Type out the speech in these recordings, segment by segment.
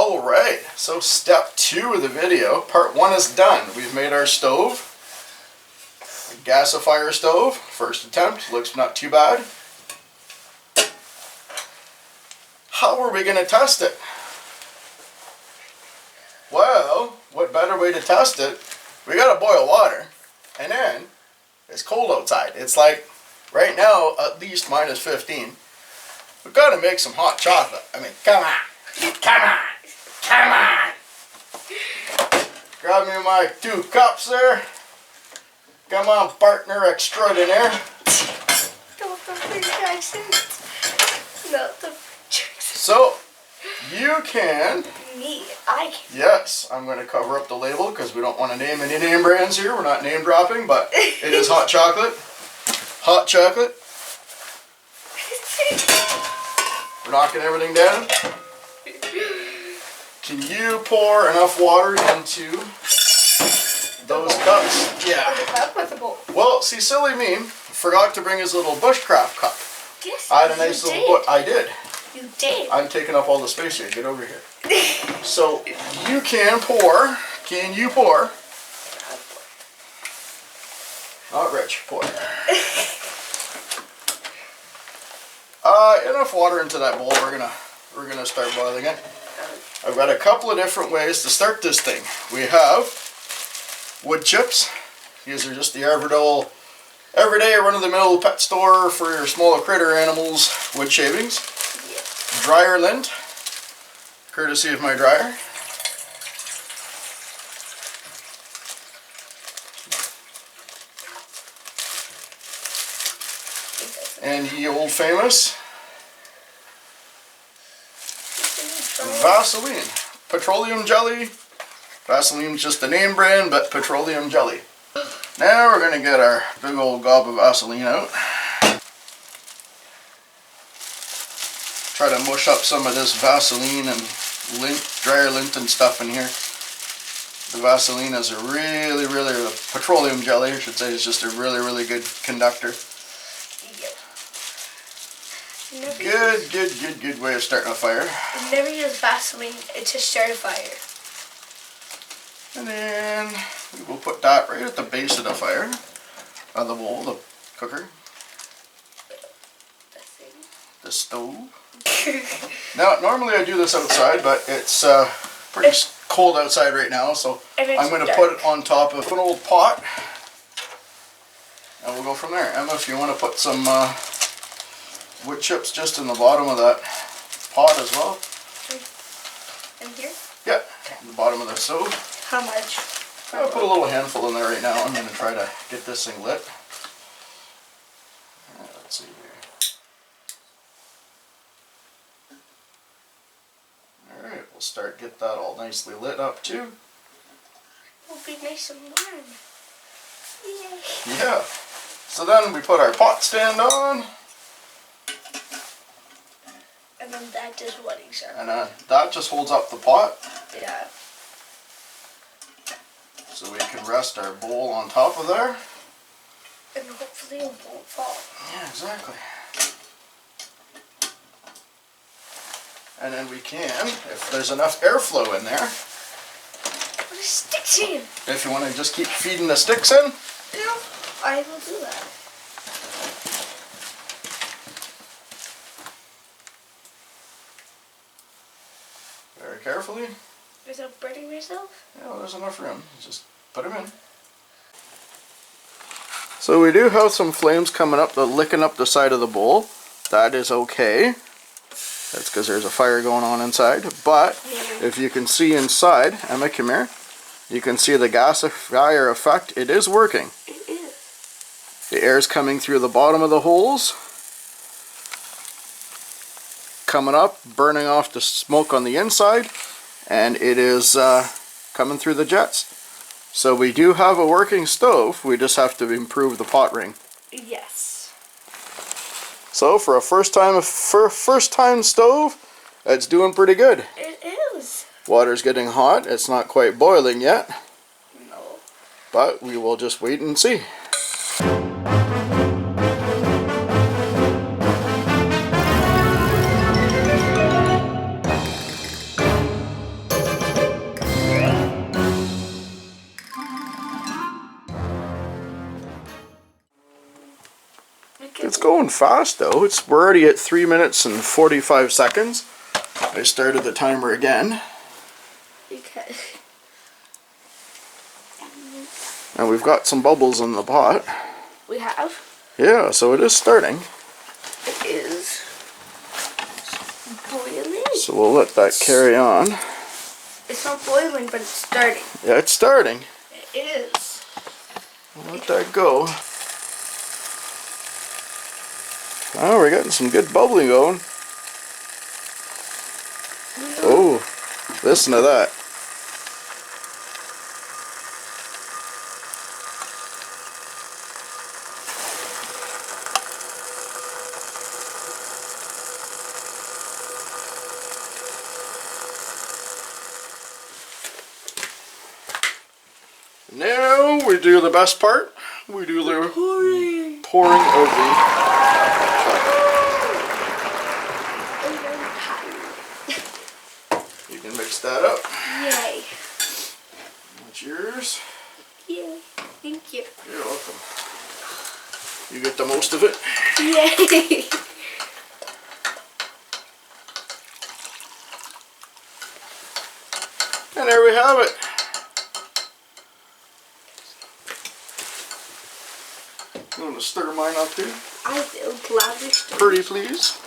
Alright, so step 2 of the video, part 1 is done. We've made our stove, a gasifier stove, first attempt, looks not too bad. How are we going to test it? Well, what better way to test it? We got to boil water, and then it's cold outside. It's like, right now, at least minus 15. We've got to make some hot chocolate. I mean, come on. Come on! Come on! Grab me my 2 cups there. Come on, partner extraordinaire. So, you can... I can. Yes, I'm going to cover up the label because we don't want to name any name brands here. We're not name dropping, but it is hot chocolate. Hot chocolate. We're knocking everything down. Can you pour enough water into those cups? Yeah. Well, see, silly me, forgot to bring his little bushcraft cup. Yes, I had a nice little book. I did. You did. I'm taking up all the space here. Get over here. So you can pour. Can you pour? Not Rich. Pour. Enough water into that bowl. We're gonna start boiling it. I've got a couple of different ways to start this thing. We have wood chips. These are just the everyday run-of-the-mill pet store for your smaller critter animals wood shavings. Dryer lint, courtesy of my dryer. And the old famous Vaseline. Petroleum jelly. Vaseline's just a name brand, but petroleum jelly. Now we're going to get our big old gob of Vaseline out. Try to mush up some of this Vaseline and lint, dryer lint and stuff in here. The Vaseline is a the petroleum jelly, I should say, is just a really good conductor. Good way of starting a fire. Never use Vaseline to start a fire. And then we will put that right at the base of the fire, of the bowl, the cooker, the stove. Now, normally I do this outside, but it's pretty cold outside right now, so I'm going to put it on top of an old pot, and we'll go from there. Emma, if you want to put some wood chips just in the bottom of that pot as well. In here? Yeah, in the bottom of the stove. How much? I'll put a little handful in there right now. I'm going to try to get this thing lit. Let's see here. Alright, we'll get that all nicely lit up too. We'll be nice and warm. Yay. Yeah. So then we put our pot stand on. And then that just what exactly? And that just holds up the pot. Yeah. So we can rest our bowl on top of there. And hopefully it won't fall. Yeah, exactly. And then we can, if there's enough airflow in there. Put the sticks in. If you want to just keep feeding the sticks in. Yeah, I will do that. Very carefully. Without burning myself? Yeah, well, there's enough room. Just put them in. So we do have some flames coming up, licking up the side of the bowl. That is okay. That's because there's a fire going on inside. But if you can see inside, Emma, come here. You can see the gasifier effect. It is working. It is. The air is coming through the bottom of the holes. Coming up, burning off the smoke on the inside. And it is coming through the jets. So we do have a working stove. We just have to improve the pot ring. Yes. So for a first time stove, it's doing pretty good. It is. Water's getting hot. It's not quite boiling yet. No. But we will just wait and see. fast though. We're already at 3 minutes and 45 seconds. I started the timer again. Okay. And we've got some bubbles in the pot. We have. Yeah, so it is starting. It is boiling. So we'll let that carry on. It's not boiling, but it's starting. Yeah, it's starting. It is. We'll let that go. Oh, we're getting some good bubbling going. Oh, listen to that. Now we do the best part. We do the pouring of the chocolate. You can mix that up. Yay. That's yours. Yay. Thank you. You're welcome. You get the most of it. Yay. And there we have it. You want to stir mine up here? I will gladly stir. Pretty please.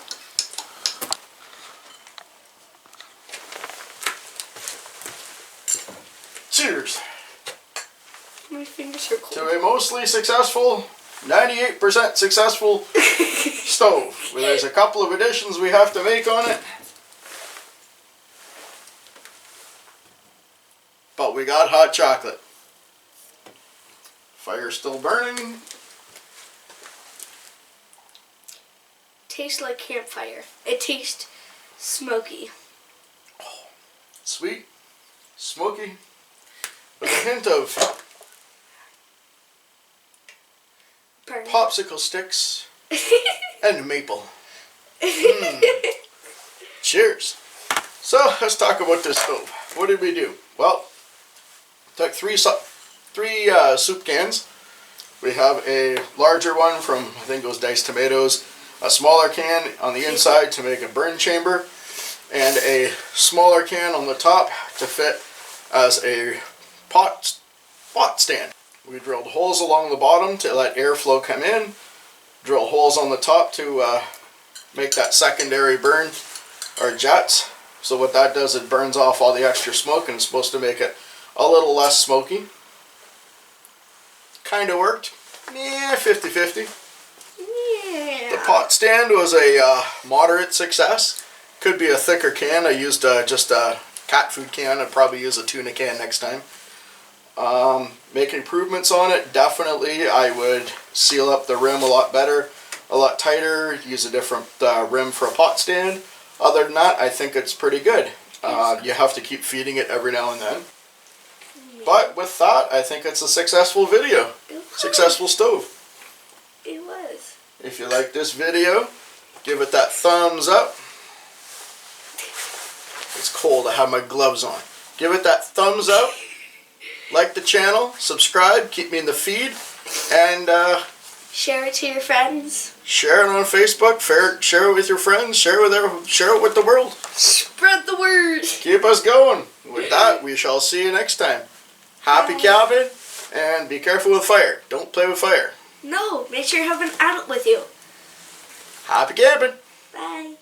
Cheers. My fingers are cold. To a mostly successful, 98% successful stove. Well, there's a couple of additions we have to make on it. But we got hot chocolate. Fire's still burning. Tastes like campfire. It tastes smoky. Sweet, smoky, with a hint of Burn. popsicle sticks and maple. Cheers. So let's talk about this stove. What did we do? Well, took three soup cans. We have a larger one from, I think it was diced tomatoes, a smaller can on the inside to make a burn chamber, and a smaller can on the top to fit as a pot stand. We drilled holes along the bottom to let airflow come in, drill holes on the top to make that secondary burn or jets. So what that does, it burns off all the extra smoke and it's supposed to make it a little less smoky. Kind of worked. Yeah, 50-50. Yeah. The pot stand was a moderate success. Could be a thicker can. I used just a cat food can. I'd probably use a tuna can next time. Make improvements on it. Definitely, I would seal up the rim a lot better, a lot tighter. Use a different rim for a pot stand. Other than that, I think it's pretty good. You have to keep feeding it every now and then. But with that, I think it's a successful video. Successful stove. It was. If you like this video, give it that thumbs up. It's cold, I have my gloves on. Give it that thumbs up. Like the channel, subscribe, keep me in the feed, and Share it to your friends. share it on Facebook, share it with your friends, share it with the world. Spread the word. Keep us going. With that, we shall see you next time. Happy Bye. Calvin, and be careful with fire. Don't play with fire. No, make sure you have an adult with you. Happy camping. Bye.